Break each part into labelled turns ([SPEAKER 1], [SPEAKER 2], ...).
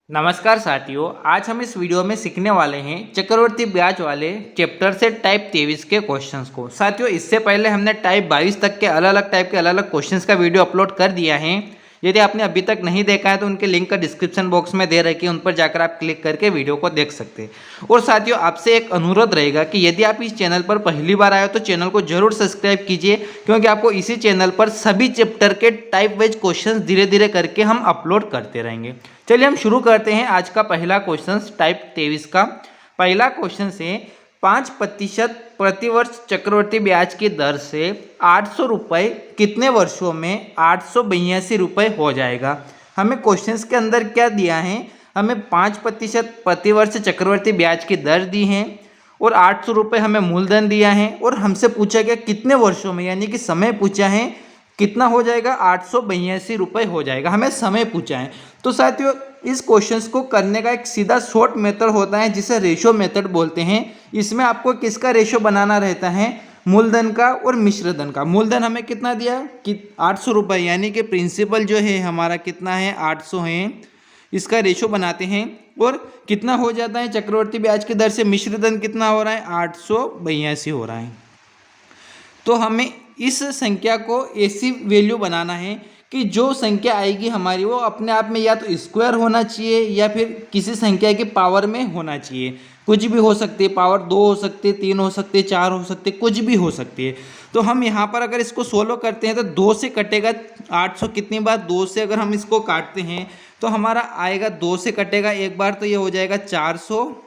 [SPEAKER 1] नमस्कार साथियों, आज हम इस वीडियो में सीखने वाले हैं चक्रवर्ती ब्याज वाले चैप्टर से टाइप 23 के क्वेश्चंस को। साथियों, इससे पहले हमने टाइप 22 तक के अलग अलग टाइप के अलग अलग क्वेश्चंस का वीडियो अपलोड कर दिया है। यदि आपने अभी तक नहीं देखा है तो उनके लिंक का डिस्क्रिप्शन बॉक्स में दे रखी है, उन पर जाकर आप क्लिक करके वीडियो को देख सकते हैं। और साथियों, आपसे एक अनुरोध रहेगा कि यदि आप इस चैनल पर पहली बार आए हो तो चैनल को जरूर सब्सक्राइब कीजिए, क्योंकि आपको इसी चैनल पर सभी चैप्टर के टाइप वाइज क्वेश्चन धीरे धीरे करके हम अपलोड करते रहेंगे। चलिए हम शुरू करते हैं आज का पहला क्वेश्चन टाइप 23 का। पहला क्वेश्चन से 5% प्रतिवर्ष चक्रवर्ती ब्याज की दर से 800 रुपये कितने वर्षों में 882 रुपये हो जाएगा। हमें क्वेश्चंस के अंदर क्या दिया है, हमें 5% प्रतिवर्ष चक्रवर्ती ब्याज की दर दी है और 800 रुपये हमें मूलधन दिया है और हमसे पूछा गया कितने वर्षों में, यानी कि समय पूछा है कितना हो जाएगा, 882 रुपये हो जाएगा। हमें समय पूछा है। तो साथियों, इस क्वेश्चंस को करने का एक सीधा शॉर्ट मेथड होता है जिसे रेशो मेथड बोलते हैं। इसमें आपको किसका रेशो बनाना रहता है, मूलधन का और मिश्रधन का। मूलधन हमें कितना दिया कि 800 रुपये, यानी कि प्रिंसिपल जो है हमारा कितना है 800 है, इसका रेशो बनाते हैं और कितना हो जाता है चक्रवर्ती ब्याज की दर से मिश्रधन कितना हो रहा है 882 हो रहा है। तो हमें इस संख्या को ऐसी वैल्यू बनाना है कि जो संख्या आएगी हमारी वो अपने आप में या तो स्क्वायर होना चाहिए या फिर किसी संख्या की पावर में होना चाहिए। कुछ भी हो सकती है, पावर 2 हो सकती है, 3 हो सकती है, 4 हो सकती है, कुछ भी हो सकती है। तो हम यहाँ पर अगर इसको सोल्व करते हैं तो 2 से कटेगा 800 कितनी बार, 2 से अगर हम इसको काटते हैं तो हमारा आएगा 2 से कटेगा एक बार, तो ये हो जाएगा 400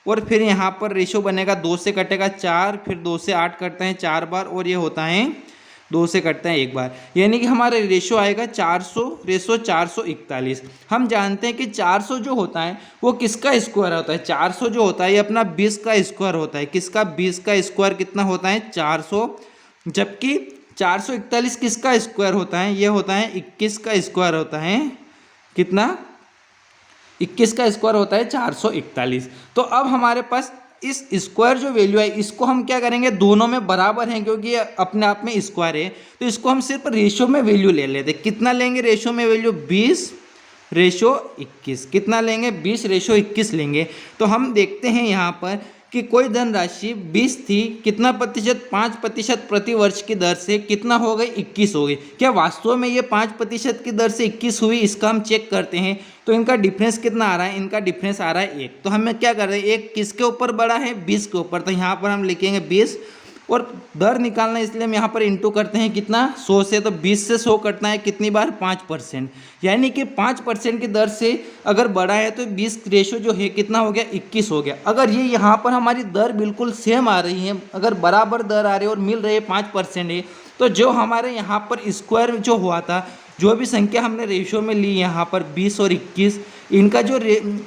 [SPEAKER 1] और फिर यहाँ पर रेशो बनेगा 2 से कटेगा 4, फिर 2 से 8 कटते हैं 4 बार और ये होता है 2 से कटते हैं एक बार, यानी कि हमारा रेशो आएगा 400 रेशो 441। हम जानते हैं कि 400 जो होता है वो किसका स्क्वायर होता है, 400 जो होता है ये अपना 20 का स्क्वायर होता है। किसका, 20 का स्क्वायर कितना होता है 400, जबकि 441 किसका स्क्वायर होता है, ये होता है 21 का स्क्वायर होता है। कितना, 21 का स्क्वायर होता है 441। तो अब हमारे पास इस स्क्वायर जो वैल्यू है इसको हम क्या करेंगे, दोनों में बराबर हैं क्योंकि ये अपने आप में स्क्वायर है, तो इसको हम सिर्फ रेशो में वैल्यू ले लेते। कितना लेंगे रेशो में वैल्यू, 20 रेशो 21। कितना लेंगे, 20 रेशो 21 लेंगे। तो हम देखते हैं यहाँ पर कि कोई धनराशि 20 थी, कितना प्रतिशत, 5% प्रति वर्ष की दर से कितना हो गई, 21 हो गई। क्या वास्तव में ये 5% की दर से 21 हुई, इसका हम चेक करते हैं। तो इनका डिफरेंस कितना आ रहा है, इनका डिफरेंस आ रहा है 1। तो हमें क्या कर रहे हैं, एक किसके ऊपर बड़ा है, 20 के ऊपर, तो यहाँ पर हम लिखेंगे 20 और दर निकालना इसलिए हम यहाँ पर इंटू करते हैं कितना, 100 से। तो 20 से 100 कटना है कितनी बार, 5%, यानी कि 5% की दर से अगर बड़ा है तो 20 रेशो जो है कितना हो गया, 21 हो गया। अगर ये यहाँ पर हमारी दर बिल्कुल सेम आ रही है, अगर बराबर दर आ रही है और मिल रही है 5% है, तो जो हमारे यहाँ पर स्क्वायर जो हुआ था, जो भी संख्या हमने रेशो में ली यहाँ पर 20 और 21, इनका जो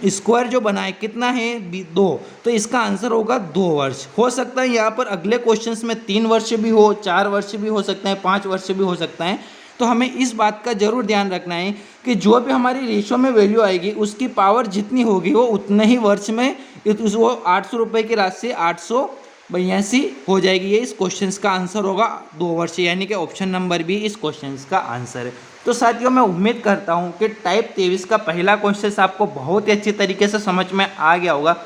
[SPEAKER 1] स्क्वायर जो बना है कितना है 2, तो इसका आंसर होगा 2 वर्ष। हो सकता है यहाँ पर अगले क्वेश्चंस में 3 वर्ष भी हो, 4 वर्ष भी हो सकता है, 5 वर्ष भी हो सकता है। तो हमें इस बात का जरूर ध्यान रखना है कि जो भी हमारी रेशो में वैल्यू आएगी उसकी पावर जितनी होगी वो उतने ही वर्ष में वो 800 रुपये की राशि 882 हो जाएगी। ये इस क्वेश्चन का आंसर होगा 2 वर्ष, यानी कि ऑप्शन नंबर बी इस क्वेश्चन का आंसर है। तो साथियों, मैं उम्मीद करता हूँ कि टाइप 23 का पहला क्वेश्चन आपको बहुत ही अच्छी तरीके से समझ में आ गया होगा।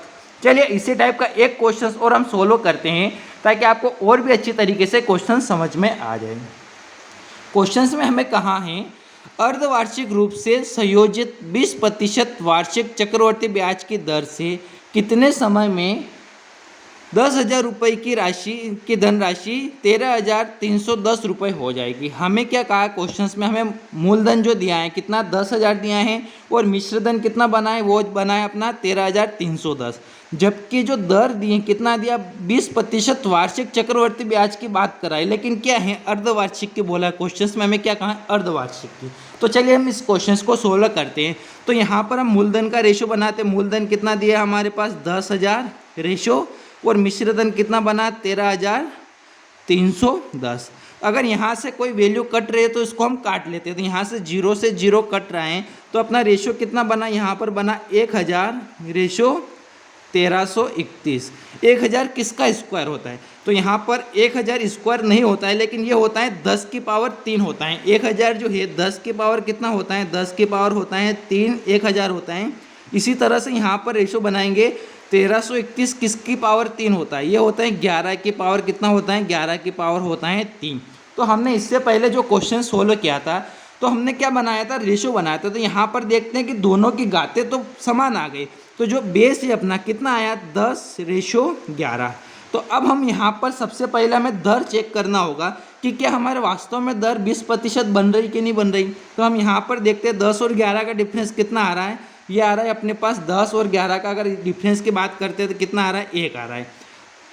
[SPEAKER 1] चलिए इसी टाइप का एक क्वेश्चन और हम सोल्व करते हैं ताकि आपको और भी अच्छी तरीके से क्वेश्चन समझ में आ जाए। क्वेश्चन में हमें कहा है, अर्धवार्षिक रूप से संयोजित 20% वार्षिक चक्रवर्ती ब्याज की दर से कितने समय में 10,000 रुपये की राशि की धनराशि 13,310 रुपये हो जाएगी। हमें क्या कहा क्वेश्चंस में, हमें मूलधन जो दिया है कितना 10,000 दिया है और मिश्रधन कितना बना है, वो बना है अपना 13,310, जबकि जो दर दिए कितना दिया 20% वार्षिक चक्रवर्ती ब्याज की बात कराई, लेकिन क्या है अर्धवार्षिक की बोला क्वेश्चन में, हमें क्या कहा अर्धवार्षिक की। तो चलिए हम इस क्वेश्चन को सोल्व करते हैं। तो यहाँ पर हम मूलधन का रेशो बनाते हैं। मूलधन कितना दिया हमारे पास 10,000 रेशो और मिश्रधन कितना बना 13,310। अगर यहाँ से कोई वैल्यू कट रही है तो इसको हम काट लेते हैं। तो यहाँ से 0 से 0 कट रहे हैं तो अपना रेशो कितना बना, यहाँ पर बना 1000 रेशो 1331। 1000 किसका स्क्वायर होता है, तो यहाँ पर 1000 स्क्वायर नहीं होता है, लेकिन ये होता है 10 की पावर 3 होता है। 1000 जो है 10 की पावर कितना होता है, 10 की पावर होता है 3, 1000 होता है। इसी तरह से यहाँ पर रेशो बनाएंगे 1331 किसकी पावर 3 होता है, ये होता है 11 की पावर कितना होता है, 11 की पावर होता है 3। तो हमने इससे पहले जो क्वेश्चन सोल्व किया था तो हमने क्या बनाया था, रेशो बनाया था। तो यहाँ पर देखते हैं कि दोनों की घातें तो समान आ गई, तो जो बेस है अपना कितना आया 10:11। तो अब हम यहाँ पर सबसे पहले हमें दर चेक करना होगा कि क्या हमारे वास्तव में दर 20% बन रही कि नहीं बन रही। तो हम यहाँ पर देखते हैं 10 और 11 का डिफरेंस कितना आ रहा है, ये आ रहा है अपने पास 10 और 11 का अगर डिफरेंस की बात करते हैं तो कितना आ रहा है, 1 आ रहा है।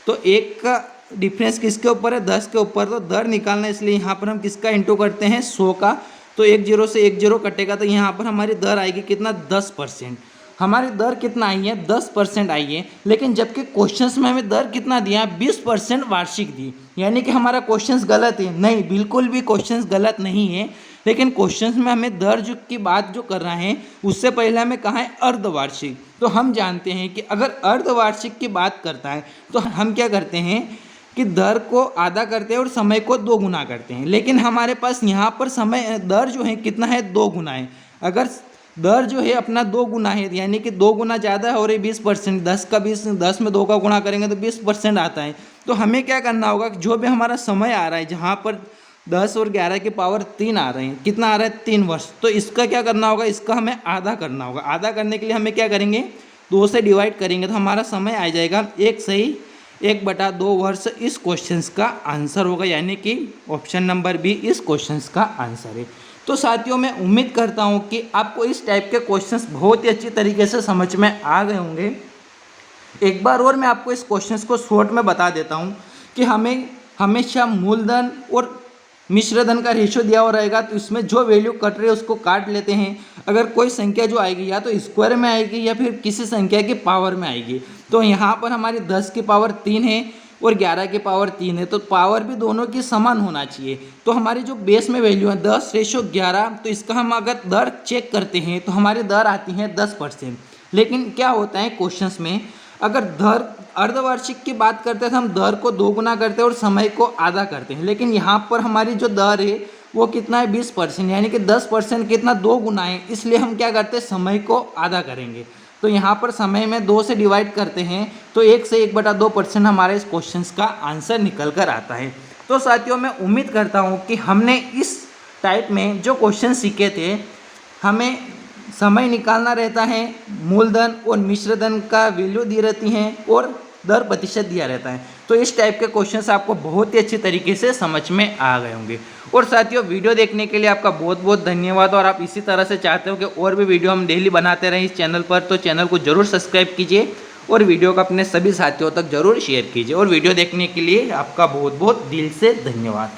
[SPEAKER 1] तो 1 का डिफरेंस किसके ऊपर है, 10 के ऊपर। तो दर निकालना इसलिए यहाँ पर हम किसका इंटू करते हैं, 100 का। तो 1 0 से 1 0 कटेगा तो यहाँ पर हमारी दर आएगी कितना, 10%। हमारी दर कितना आई है, 10% आई है। लेकिन जबकि क्वेश्चंस में हमें दर कितना दिया, 20% वार्षिक दी, यानी कि हमारा क्वेश्चंस गलत है। नहीं, बिल्कुल भी क्वेश्चंस गलत नहीं है, लेकिन क्वेश्चंस में हमें दर जो की बात जो कर रहे हैं उससे पहले हमें कहा है अर्धवार्षिक। तो हम जानते हैं कि अगर अर्धवार्षिक की बात करता है तो हम क्या करते हैं कि दर को आधा करते हैं और समय को 2 गुना करते हैं। लेकिन हमारे पास यहाँ पर समय दर जो है कितना है, 2 गुना है। अगर दर जो है अपना 2 गुना है, यानी कि 2 गुना ज़्यादा है और ये 20%, 10 का 20, 10 में 2 का गुणा करेंगे तो 20% आता है। तो हमें क्या करना होगा, जो भी हमारा समय आ रहा है जहाँ पर 10 और 11 की पावर 3 आ रहे हैं, कितना आ रहा है, 3 वर्ष। तो इसका क्या करना होगा, इसका हमें आधा करना होगा। आधा करने के लिए हमें क्या करेंगे, 2 से डिवाइड करेंगे तो हमारा समय आ जाएगा 1/2 वर्ष। इस क्वेश्चन का आंसर होगा, यानी कि ऑप्शन नंबर बी इस क्वेश्चन का आंसर है। तो साथियों, मैं उम्मीद करता हूं कि आपको इस टाइप के क्वेश्चंस बहुत ही अच्छी तरीके से समझ में आ गए होंगे। एक बार और मैं आपको इस क्वेश्चंस को शॉर्ट में बता देता हूं कि हमें हमेशा मूलधन और मिश्र धन का रेशियो दिया हुआ रहेगा, तो इसमें जो वैल्यू कट रही है उसको काट लेते हैं। अगर कोई संख्या जो आएगी या तो स्क्वायर में आएगी या फिर किसी संख्या की पावर में आएगी। तो यहाँ पर हमारी 10 की पावर 3 है और 11 की पावर 3 है, तो पावर भी दोनों की समान होना चाहिए। तो हमारी जो बेस में वैल्यू है 10:11, तो इसका हम अगर दर चेक करते हैं तो हमारी दर आती है 10%। लेकिन क्या होता है क्वेश्चंस में, अगर दर अर्धवार्षिक की बात करते हैं तो हम दर को 2 गुना करते हैं और समय को आधा करते हैं। लेकिन यहाँ पर हमारी जो दर है वो कितना है, 20%, यानी कि 10% कितना, 2 गुना है। इसलिए हम क्या करते हैं, समय को आधा करेंगे। तो यहाँ पर समय में 2 से डिवाइड करते हैं तो 1 से 1/2% हमारे इस क्वेश्चन का आंसर निकल कर आता है। तो साथियों, मैं उम्मीद करता हूँ कि हमने इस टाइप में जो क्वेश्चन सीखे थे, हमें समय निकालना रहता है, मूलधन और मिश्रधन का वैल्यू दी रहती हैं और दर प्रतिशत दिया रहता है। तो इस टाइप के क्वेश्चंस आपको बहुत ही अच्छी तरीके से समझ में आ गए होंगे। और साथियों, वीडियो देखने के लिए आपका बहुत बहुत धन्यवाद। और आप इसी तरह से चाहते हो कि और भी वीडियो हम डेली बनाते रहें इस चैनल पर, तो चैनल को जरूर सब्सक्राइब कीजिए और वीडियो को अपने सभी साथियों तक जरूर शेयर कीजिए। और वीडियो देखने के लिए आपका बहुत बहुत दिल से धन्यवाद।